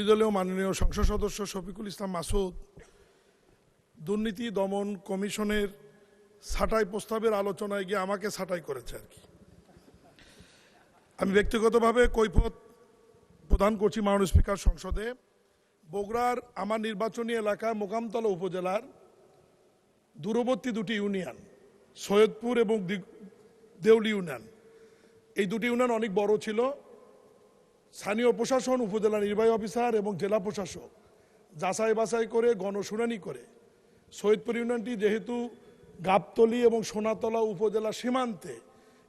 বিরোধী দলীয় মাননীয় সংসদ সদস্য শফিকুল ইসলাম মাসুদ দুর্নীতি দমন কমিশনের ছাঁটাই প্রস্তাবের আলোচনায় গিয়ে আমাকে ছাঁটাই করেছে আর কি। আমি ব্যক্তিগতভাবে কৈফিয়ত প্রদান করছি মাননীয় স্পিকার সংসদে। বগুড়ার আমার নির্বাচনী এলাকা মোকামতলা উপজেলার দূরবর্তী দুটি ইউনিয়ন সৈয়দপুর এবং দেউলি ইউনিয়ন, এই দুটি ইউনিয়ন অনেক বড় ছিল। স্থানীয় প্রশাসন, উপজেলা নির্বাহী অফিসার এবং জেলা প্রশাসক যাচাই বাছাই করে গণশুনানি করে সৈয়দপুর ইউনিয়নটি যেহেতু গাবতলী এবং সোনাতলা উপজেলা সীমান্তে,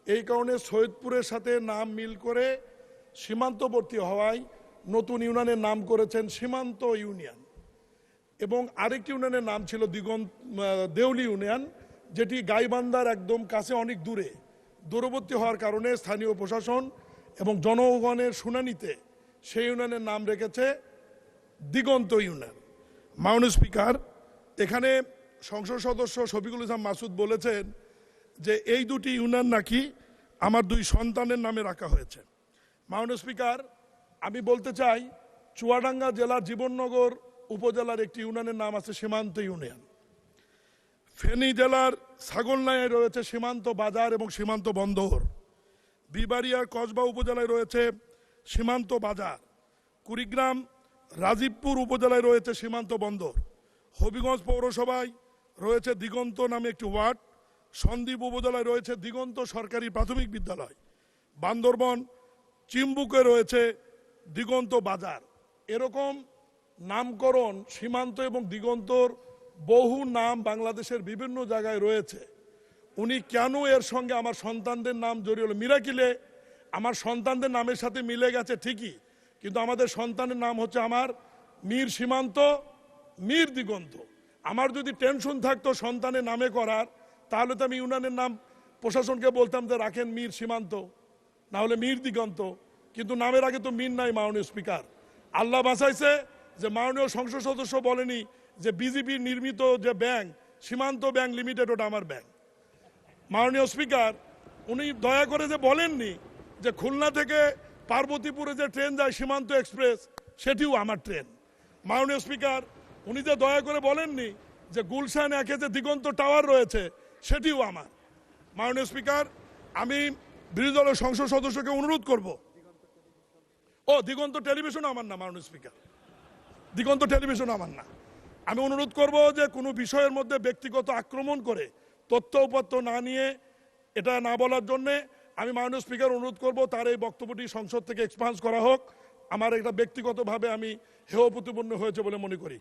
এই কারণে সৈয়দপুরের সাথে নাম মিল করে সীমান্তবর্তী হওয়ায় নতুন ইউনিয়নের নাম করেছেন সীমান্ত ইউনিয়ন। এবং আরেকটি ইউনিয়নের নাম ছিল দেউলি ইউনিয়ন, যেটি গাইবান্ধার একদম কাছে অনেক দূরবর্তী হওয়ার কারণে স্থানীয় প্রশাসন এবং জনগণের শুনানিতে সেই ইউনিয়নের নাম রেখেছে দিগন্ত ইউনিয়ন। মাননীয় স্পিকার, এখানে সংসদ সদস্য শফিকুল ইসলাম মাসুদ বলেছেন যে এই দুটি ইউনিয়ন নাকি আমার দুই সন্তানের নামে রাখা হয়েছে। মাননীয় স্পিকার, আমি বলতে চাই চুয়াডাঙ্গা জেলার জীবননগর উপজেলার একটি ইউনিয়নের নাম আছে সীমান্ত ইউনিয়ন। ফেনী জেলার ছাগলনাইয়ে রয়েছে সীমান্ত বাজার এবং সীমান্ত বন্দর। বিবাড়িয়ার কসবা উপজেলায় রয়েছে সীমান্ত বাজার। কুড়িগ্রাম রাজীবপুর উপজেলায় রয়েছে সীমান্ত বন্দর। হবিগঞ্জ পৌরসভায় রয়েছে দিগন্ত নামে একটি ওয়ার্ড। সন্দ্বীপ উপজেলায় রয়েছে দিগন্ত সরকারি প্রাথমিক বিদ্যালয়। বান্দরবন চিম্বুকে রয়েছে দিগন্ত বাজার। এরকম নামকরণ সীমান্ত এবং দিগন্তর বহু নাম বাংলাদেশের বিভিন্ন জায়গায় রয়েছে। উনি কেন এর সঙ্গে আমার সন্তানদের নাম জড়িয়ে হলো? মিরাকিলে আমার সন্তানদের নামের সাথে মিলে গেছে ঠিকই, কিন্তু আমাদের সন্তানের নাম হচ্ছে আমার মীর সীমান্ত, মীর দিগন্ত। আমার যদি টেনশন থাকতো সন্তানের নামে করার, তাহলে তো আমি ইউনিয়নের নাম প্রশাসনকে বলতাম যে রাখেন মীর সীমান্ত, না হলে মীর দিগন্ত। কিন্তু নামের আগে তো মীর নাই। মাননীয় স্পিকার, আল্লাহ বাঁচাইছে যে মাননীয় সংসদ সদস্য বলেনি যে বিজেপি নির্মিত যে ব্যাংক সীমান্ত ব্যাংক লিমিটেড ওটা আমার ব্যাংক। মাননীয় স্পিকার, উনি দয়া করে যে বলেননি যে খুলনা থেকে পার্বতীপুরে যে ট্রেন যায় সীমান্ত এক্সপ্রেস, সেটিও আমার ট্রেন। মাননীয় স্পিকার, উনি যে দয়া করে বলেননি যে গুলশান একে যে দিগন্ত টাওয়ার রয়েছে, সেটিও আমার। মাননীয় স্পিকার, আমি বিরোধী দলের সংসদ সদস্যকে অনুরোধ করব, দিগন্ত টেলিভিশন আমার না। মাননীয় স্পিকার, দিগন্ত টেলিভিশন আমার না। আমি অনুরোধ করব যে কোনো বিষয়ের মধ্যে ব্যক্তিগত আক্রমণ করে তথ্য উপাত্ত না নিয়ে এটা না বলার জন্যে আমি মাননীয় স্পিকার অনুরোধ করব তার এই বক্তব্যটি সংসদ থেকে এক্সপান্স করা হোক। আমার এটা ব্যক্তিগতভাবে আমি হেয় প্রতিপন্ন হয়েছে বলে মনে করি।